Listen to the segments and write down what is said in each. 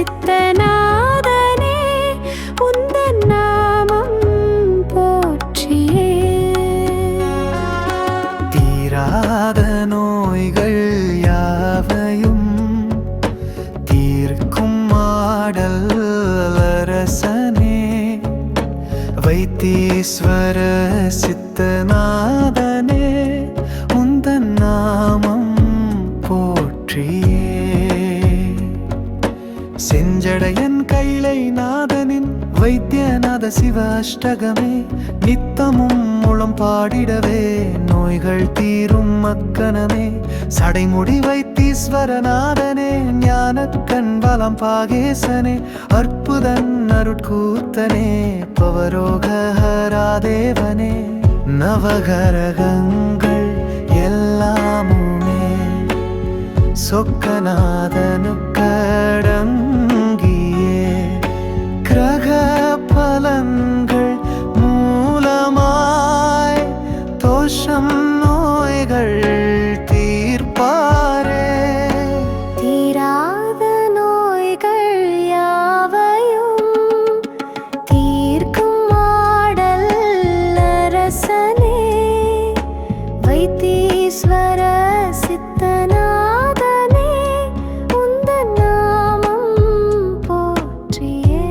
சித்தநாதனே உந்தன் நாமம் போற்றியே. தீராத நோய்கள் யாவையும் தீர்க்கும் மாடல் அரசனே, வைத்தீஸ்வர சித்தநாதனே உந்தன் நாமம் போற்றியே. செஞ்சடையன் கைலை நாதனின் வைத்தியநாத சிவ அஷ்டகமே, நித்தமும் முழம் பாடிடவே நோய்கள் தீரும் மக்கனமே. சடைமுடி வைத்தீஸ்வரநாதனே ஞானக்கண் பலம் பாகேசனே, அற்புதன் அருட்கூத்தனே பவரோகஹராதேவனே. நவகரகங்கள் எல்லாமுமே சொக்கநாதனுக்கடங்கியே, கிரக பலன்கள் மூலமாய் தோஷம் நோய்கள் தீர்ப்பாரே. தீராத நோய்கள் யாவையும் தீர்க்கும் மாடல் அரசனே, வைத்தீஸ்வர சித்தநாதனே உந்தன் நாமம் போற்றியே.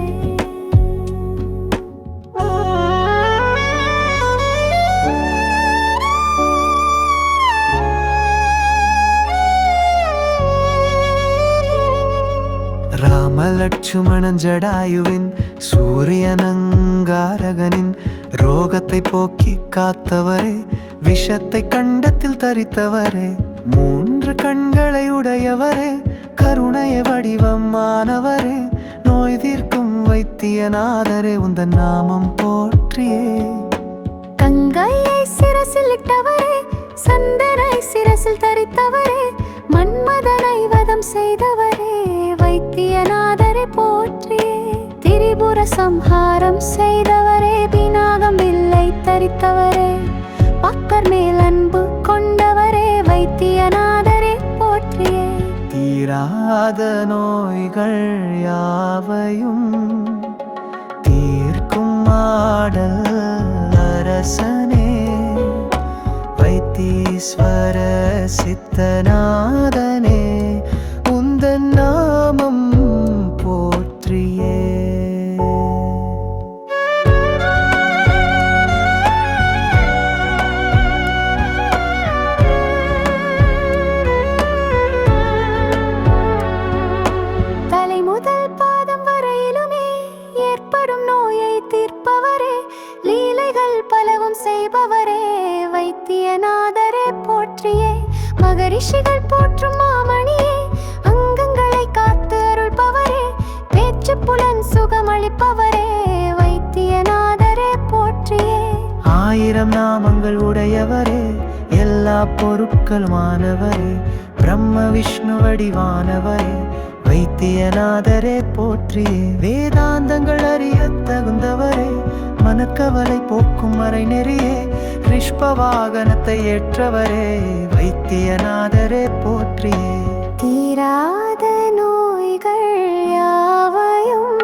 ராமலட்சுமணன் ஜடாயுவின் சூரியனங்காரகனின் ரோகத்தை போக்கி காத்தவரே, விஷத்தை கண்டத்தில் தரித்தவரே, மூன்று கண்களை உடையவரே, கருணைய வடிவமானவரே, நோய் தீர்க்கும் வைத்தியநாதரே உந்தன் நாமம் போற்றியே. கங்கையை சிரசில் இட்டவரே, சந்தனை சிரசில் தரித்தவரே, மன்மதனை வதம் செய்தவரே, வைத்தியநாதரை போற்றியே. திரிபுர சம்ஹாரம் செய்தவரே, பினாகம் வில்லை தரித்தவரே, பக்கர் மேல் அன்பு கொண்டவரே, வைத்தியநாதரை போற்றியே. தீராத நோய்கள் யாவையும் தீர்க்கும் மாடல் அரசனே, வைத்தீஸ்வர சித்தநாதனே உந்தன் நாமம் போற்றியே. தலை முதல் பாதம் வரையிலுமே ஏற்படும் நோயை தீர்ப்பவரே, லீலைகள் பலவும் செய்பவரே, வைத்தியநாதரே போற்றியே. மகரிஷிகள் போற்றும் மாமணியே, அங்கங்களை காத்து அருள்பவரே, பேச்சு புலன் சுகமளிப்பவரே, வைத்தியநாதரே போற்றியே. ஆயிரம் நாமங்கள் உடையவரே, எல்லா பொருட்களுமானவரே, பிரம்ம விஷ்ணு வடிவானவரே, வைத்தியநாதரே போற்றியே. வேதாந்தங்கள் அறிய தகுந்தவரே, மனக்கவலை போக்கும் மறை நெறியே, ரிஷ்ப வாகனத்தை ஏற்றவரே, வைத்தியநாதரே போற்றியே. தீராத நோய்கள் யாவையும்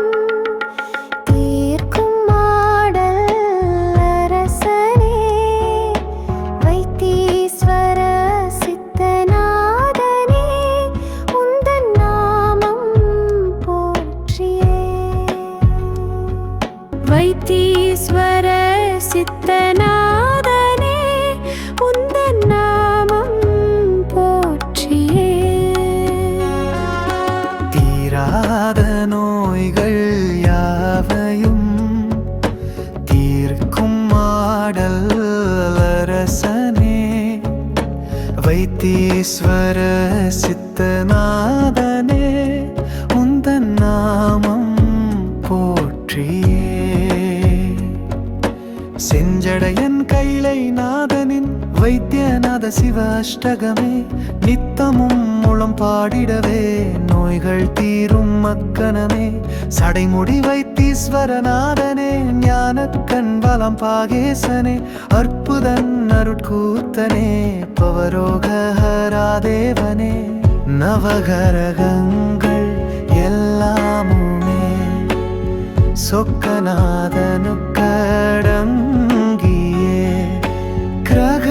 தீர்க்கும் மாடல் அரசனே, வைத்தீஸ்வர சித்தநாதனே உந்தன் நாமம் போற்றியே. வைத்தீஸ்வர சித்தநாதனே உந்தன் நாமம் போற்றியே. தீராத நோய்கள் யாவையும் தீர்க்கும் மாடல் அரசனே, வைத்தீஸ்வர சித்தநாதனே உந்தன் நாமம் போற்றியே. செஞ்சடையன் கைலை நாதனின் வைத்தியநாத சிவ அஷ்டகமே, நித்தமும் முழம் பாடிடவே நோய்கள் தீரும் மக்கனமே. சடைமுடி வைத்தீஸ்வரநாதனே ஞானக்கண் பலம் பாகேசனே, அற்புதன் அருட்கூத்தனே பவரோகஹராதேவனே. நவகரகங்கள் எல்லாம் சொக்கநாதனுக்கடங்கியே கிரக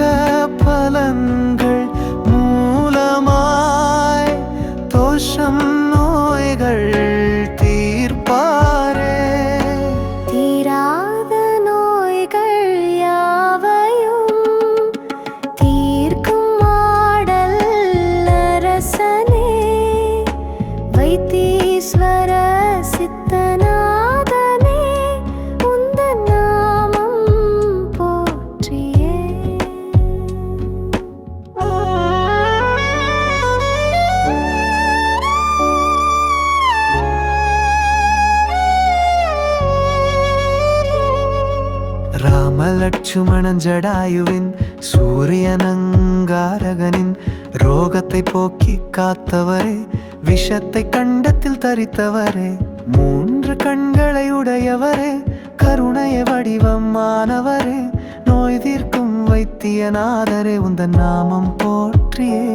பலன்கள் மூலமாய் தோஷம் நோய்கள் தீர்ப்பாரே. தீராத நோய்கள் யாவையும் தீர்க்கும் ஆடல் அரசனே, வைத்தீஸ்வர சித்தநாதனே, உந்தன் நாமம் போற்றியே. ராமலட்சுமணன் ஜடாயுவின் சூரியனங்காரகனின் ரோகத்தை போக்கி காத்தவரே, விஷத்தை கண்டத்தில் தரித்தவரே, 3 கண்களை உடையவரே, கருணைய வடிவமானவரே, நோய் தீர்க்கும் வைத்தியநாதரே, உந்தன் நாமம் போற்றியே.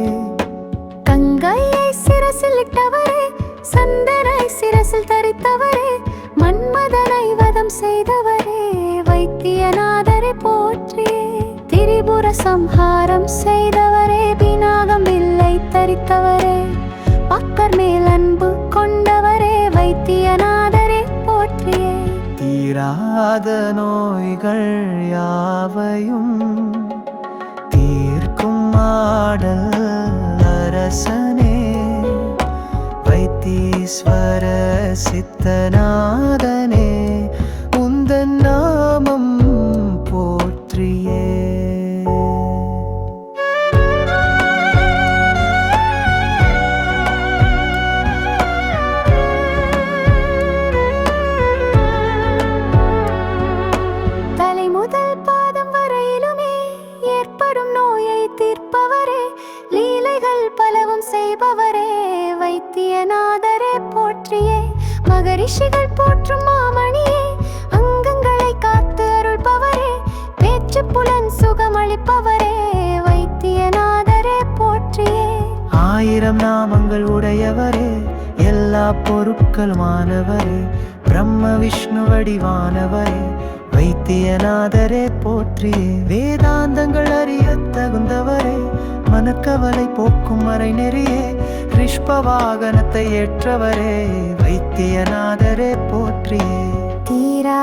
கங்கையை சிரசில் இட்டவரே, சந்தனை சிரசில் தரித்தவரே, மன்மதனை வதம் செய்தவரே, வைத்தியநாதரை போற்றியே. திரிபுர சம்ஹாரம் செய்தவரே, பினாகம் வில்லை தரித்தவரே, பக்கர் மேல் அன்பு கொண்டவரே, வைத்தியநாதரை போற்றியே. தீராத நோய்கள் யாவையும் தீர்க்கும் ஆடல் அரசனே, வைத்தீஸ்வர சித்தநாதனே, உந்தன் நாமம் போற்றியே. தலை முதல் பாதம் வரையிலுமே ஏற்படும் நோயை தீர்ப்பவரே, லீலைகள் பலவும் செய்பவரே, வைத்தியநாதரே போற்றியே. மகரிஷிகள் போற்றும் மாமணியே, அங்கங்களை காத்து அருள்பவரே, பேச்சு புலன் சுகமளிப்பவரே, வைத்தியநாதரே போற்றியே. 1000 நாமங்கள் உடையவரே, எல்லா பொருட்களுமானவரே, பிரம்ம விஷ்ணு வடிவானவரே, வைத்தியநாதரே போற்றியே. வேதாந்தங்கள் அறிய தகுந்தவரே, மனக்கவலை போக்கும் மறை நெறியே, ரிஷ்ப வாகனத்தை ஏற்றவரே, வைத்தியநாதரே போற்றியே. தீரா